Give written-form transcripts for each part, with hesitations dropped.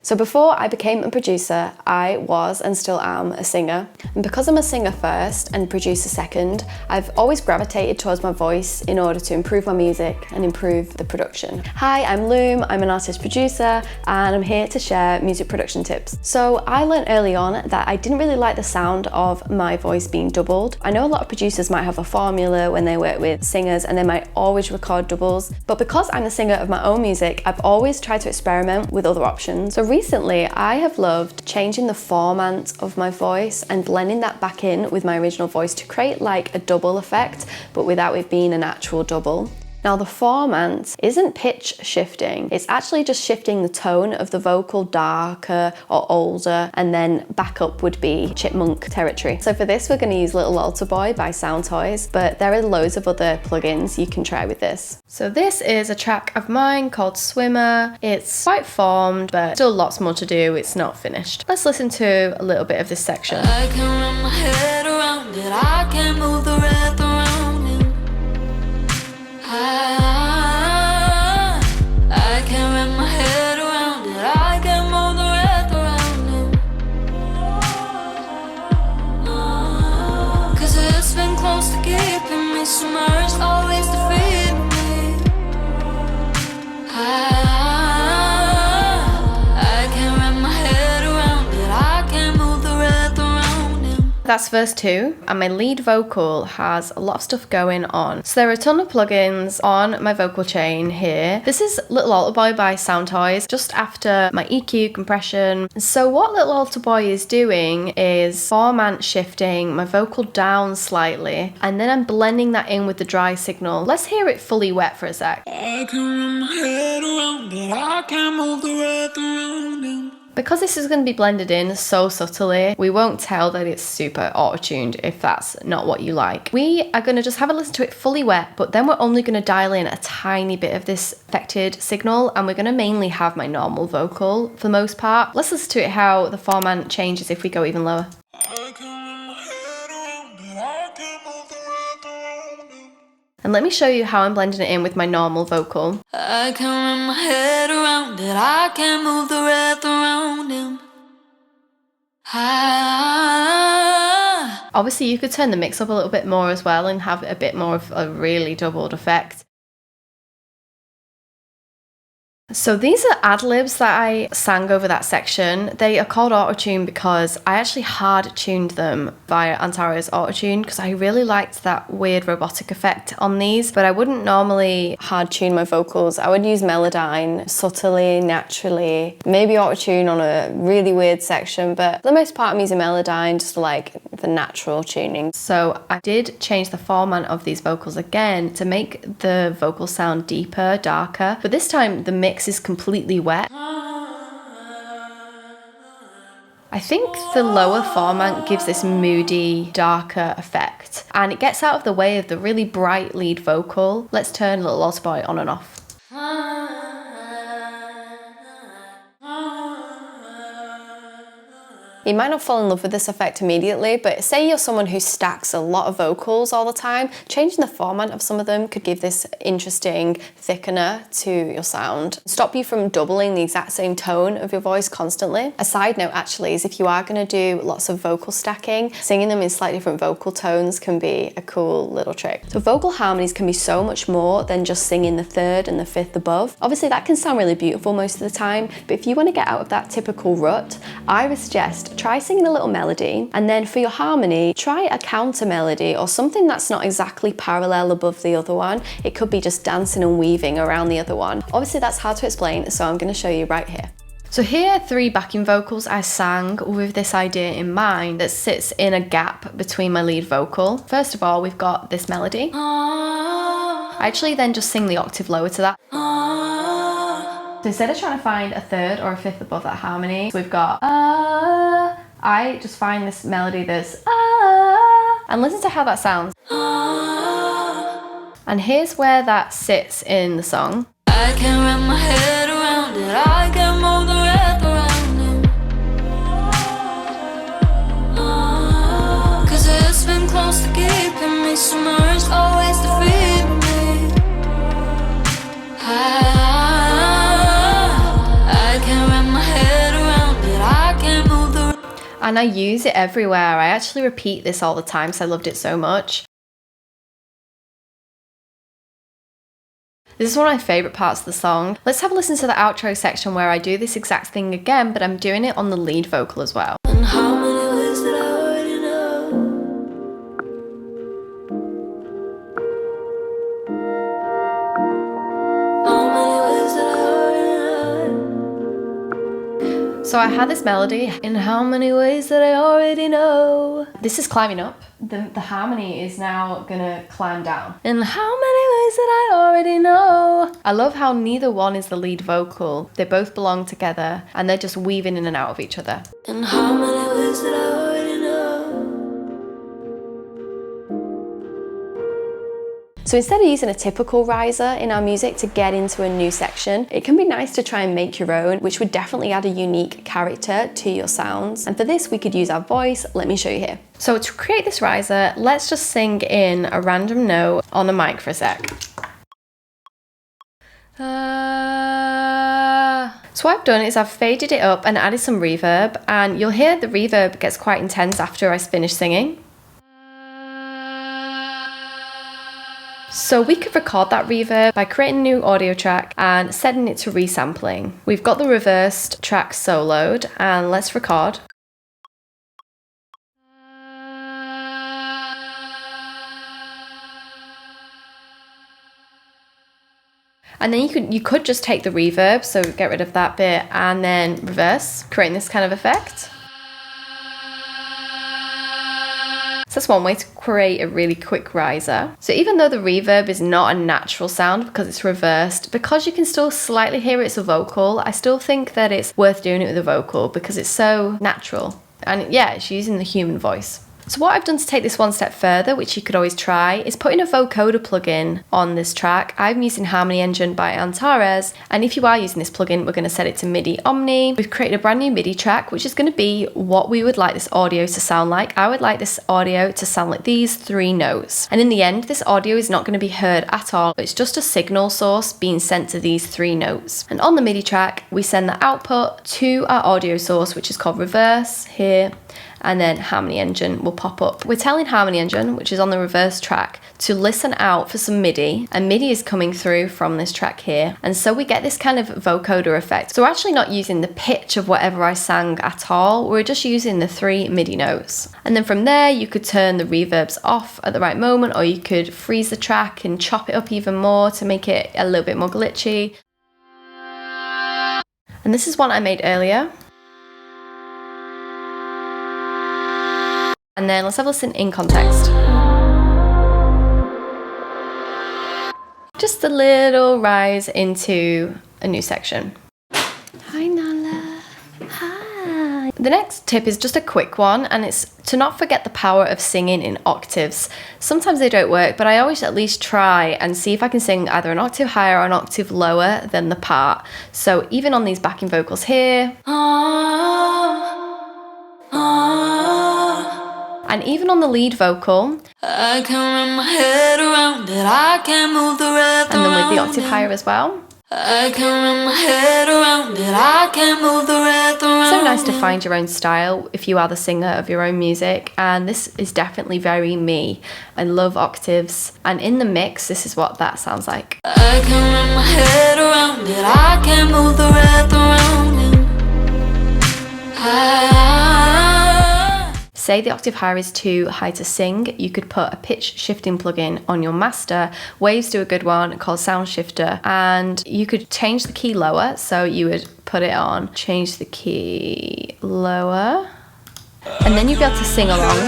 So before I became a producer, I was and still am a singer. And because I'm a singer first and producer second, I've always gravitated towards my voice in order to improve my music and improve the production. Hi, I'm LUME, I'm an artist producer, and I'm here to share music production tips. So I learned early on that I didn't really like the sound of my voice being doubled. I know a lot of producers might have a formula when they work with singers and they might always record doubles, but because I'm the singer of my own music, I've always tried to experiment with other options. So recently, I have loved changing the formant of my voice and blending that back in with my original voice to create like a double effect, but without it being an actual double. Now the formant isn't pitch shifting, it's actually just shifting the tone of the vocal darker or older, and then back up would be chipmunk territory. So for this we're going to use Little Altar Boy by Soundtoys, but there are loads of other plugins you can try with this. So this is a track of mine called Swimmer. It's quite formed, but still lots more to do, it's not finished. Let's listen to a little bit of this section. I can wrap my head around it, I can move the breath around it. I can wrap my head around it, I can move the breath around it. Cause it's been close to keeping me submerged, always defeating me. I can wrap my head around it, I can move the breath around it. That's verse 2, and my lead vocal has a lot of stuff going on. So there are a ton of plugins on my vocal chain here. This is Little Altar Boy by Soundtoys, just after my EQ compression. So what Little Altar Boy is doing is formant shifting my vocal down slightly, and then I'm blending that in with the dry signal. Let's hear it fully wet for a sec. I can wrap my head around it, I can move the breath around it. Because this is going to be blended in so subtly, we won't tell that it's super auto-tuned if that's not what you like. We are going to just have a listen to it fully wet, but then we're only going to dial in a tiny bit of this affected signal, and we're going to mainly have my normal vocal for the most part. Let's listen to it how the formant changes if we go even lower. And let me show you how I'm blending it in with my normal vocal. I can wrap my head around it, I can move the breath around him. Obviously you could turn the mix up a little bit more as well and have a bit more of a really doubled effect. So these are ad-libs that I sang over that section. They are called auto-tune because I actually hard-tuned them via Antaro's auto-tune because I really liked that weird robotic effect on these, but I wouldn't normally hard-tune my vocals. I would use Melodyne subtly, naturally, maybe auto-tune on a really weird section, but for the most part I'm using Melodyne just like the natural tuning. So I did change the formant of these vocals again to make the vocal sound deeper, darker, but this time the mix is completely wet. I think the lower formant gives this moody, darker effect, and it gets out of the way of the really bright lead vocal. Let's turn Little Altar Boy on and off. You might not fall in love with this effect immediately, but say you're someone who stacks a lot of vocals all the time, changing the formant of some of them could give this interesting thickener to your sound. Stop you from doubling the exact same tone of your voice constantly. A side note actually is if you are going to do lots of vocal stacking, singing them in slightly different vocal tones can be a cool little trick. So vocal harmonies can be so much more than just singing the third and the fifth above. Obviously that can sound really beautiful most of the time, but if you want to get out of that typical rut, I would suggest try singing a little melody, and then for your harmony, try a counter melody or something that's not exactly parallel above the other one. It could be just dancing and weaving around the other one. Obviously that's hard to explain, so I'm going to show you right here. So here are 3 backing vocals I sang with this idea in mind that sits in a gap between my lead vocal. First of all, we've got this melody. I actually then just sing the octave lower to that. So instead of trying to find a third or a fifth above that harmony, we've got I just find this melody that's and listen to how that sounds. And here's where that sits in the song. I can wrap my head around it, I can move the breath around it. Cause it's been close to keeping me submerged, always defeating me. I can wrap my head around and I use it everywhere. I actually repeat this all the time because I loved it so much. This is one of my favourite parts of the song. Let's have a listen to the outro section where I do this exact thing again, but I'm doing it on the lead vocal as well. And how many ways that I already know? How many ways that I already know? So I had this melody, in how many ways that I already know. This is climbing up. The harmony is now gonna climb down. In how many ways that I already know. I love how neither one is the lead vocal. They both belong together and they're just weaving in and out of each other. And how many ways that I already know? So instead of using a typical riser in our music to get into a new section, it can be nice to try and make your own, which would definitely add a unique character to your sounds. And for this, we could use our voice. Let me show you here. So to create this riser, let's just sing in a random note on the mic for a sec. So what I've done is I've faded it up and added some reverb, and you'll hear the reverb gets quite intense after I finish singing. So we could record that reverb by creating a new audio track and setting it to resampling. We've got the reversed track soloed, and let's record. And then you could just take the reverb, so get rid of that bit, and then reverse, creating this kind of effect. So that's one way to create a really quick riser. So even though the reverb is not a natural sound because it's reversed, because you can still slightly hear it's a vocal, I still think that it's worth doing it with a vocal because it's so natural. And yeah, it's using the human voice. So what I've done to take this one step further, which you could always try, is putting a vocoder plugin on this track. I'm using Harmony Engine by Antares, and if you are using this plugin, we're going to set it to MIDI Omni. We've created a brand new MIDI track, which is going to be what we would like this audio to sound like. I would like this audio to sound like these 3 notes. And in the end, this audio is not going to be heard at all. It's just a signal source being sent to these 3 notes. And on the MIDI track, we send the output to our audio source, which is called reverse here, and then Harmony Engine will pop up. We're telling Harmony Engine, which is on the reverse track, to listen out for some MIDI, and MIDI is coming through from this track here, and so we get this kind of vocoder effect. So we're actually not using the pitch of whatever I sang at all, we're just using the 3 MIDI notes. And then from there, you could turn the reverbs off at the right moment, or you could freeze the track and chop it up even more to make it a little bit more glitchy. And this is one I made earlier. And then let's have a listen in context. Just a little rise into a new section. Hi Nala, hi. The next tip is just a quick one, and it's to not forget the power of singing in octaves. Sometimes they don't work, but I always at least try and see if I can sing either an octave higher or an octave lower than the part. So even on these backing vocals here, and even on the lead vocal, I can wrap my head around it, I can move the breath and then with the around octave it. higher as well. I can wrap my head around it, I can move the breath around So nice to it. find your own style if you are the singer of your own music, and this is definitely very me. I love octaves, and in the mix, this is what that sounds like. I can wrap my head around it, I can move the breath around it. Say the octave higher is too high to sing, you could put a pitch shifting plugin on your master. Waves do a good one called Sound Shifter, and you could change the key lower, so you would put it on, change the key lower, and then you'd be able to sing along.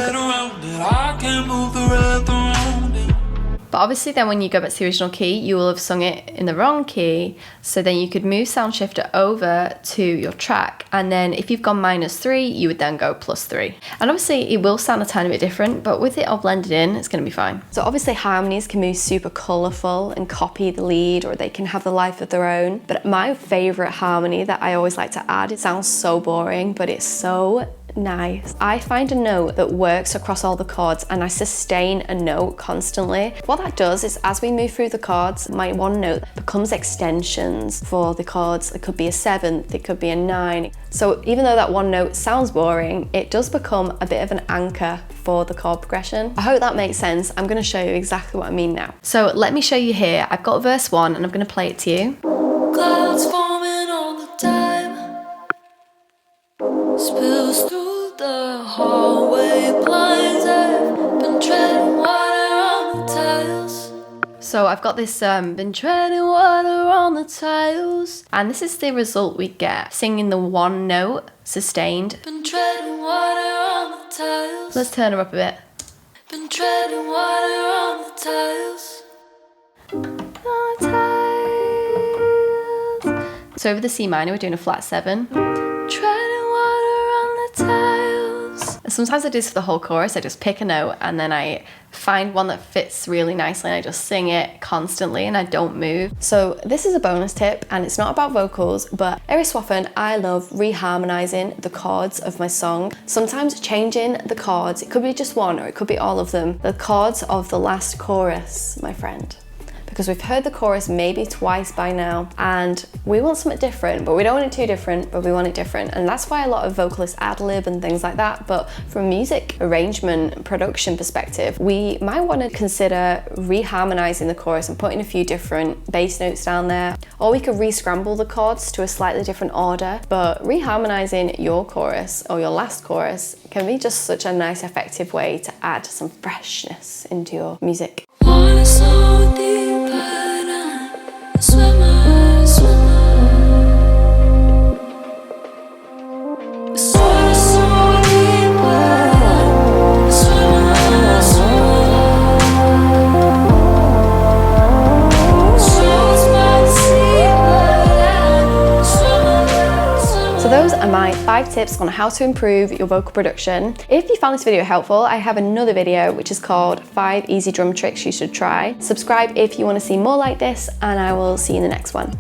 But obviously then when you go back to the original key, you will have sung it in the wrong key. So then you could move Sound Shifter over to your track. And then if you've gone -3, you would then go +3. And obviously it will sound a tiny bit different, but with it all blended in, it's gonna be fine. So obviously harmonies can be super colorful and copy the lead, or they can have the life of their own. But my favorite harmony that I always like to add, it sounds so boring, but it's so nice. I find a note that works across all the chords and I sustain a note constantly. What that does is as we move through the chords, my one note becomes extensions for the chords. It could be a 7th, it could be a 9. So even though that one note sounds boring, it does become a bit of an anchor for the chord progression. I hope that makes sense. I'm going to show you exactly what I mean now. So let me show you here. I've got verse 1 and I'm going to play it to you. Clouds forming all the time, spills through the hallway blinds. I've been treading water on the tiles. So I've got this been treading water on the tiles, and this is the result we get singing the one note sustained. Been treading water on the tiles. Let's turn her up a bit. Been treading water on the tiles. So over the C minor, we're doing a flat 7. Treading water on the tiles. Sometimes I do this for the whole chorus. I just pick a note and then I find one that fits really nicely and I just sing it constantly and I don't move. So this is a bonus tip and it's not about vocals, but every so often I love reharmonizing the chords of my song. Sometimes changing the chords, it could be just one or it could be all of them. The chords of the last chorus, my friend. Because we've heard the chorus maybe twice by now and we want something different, but we don't want it too different, but we want it different. And that's why a lot of vocalists ad-lib and things like that. But from a music arrangement, production perspective, we might want to consider reharmonizing the chorus and putting a few different bass notes down there. Or we could re-scramble the chords to a slightly different order. But reharmonizing your chorus or your last chorus can be just such a nice, effective way to add some freshness into your music. Water so deep, but I'm a swimmer, swimmer. It's water so deep, but I'm a swimmer, swimmer. Shores by the sea, but I'm a swimmer, swimmer. So those are my 5 tips on how to improve your vocal production. If you found this video helpful, I have another video which is called 5 easy drum tricks you should try. Subscribe if you want to see more like this and I will see you in the next one.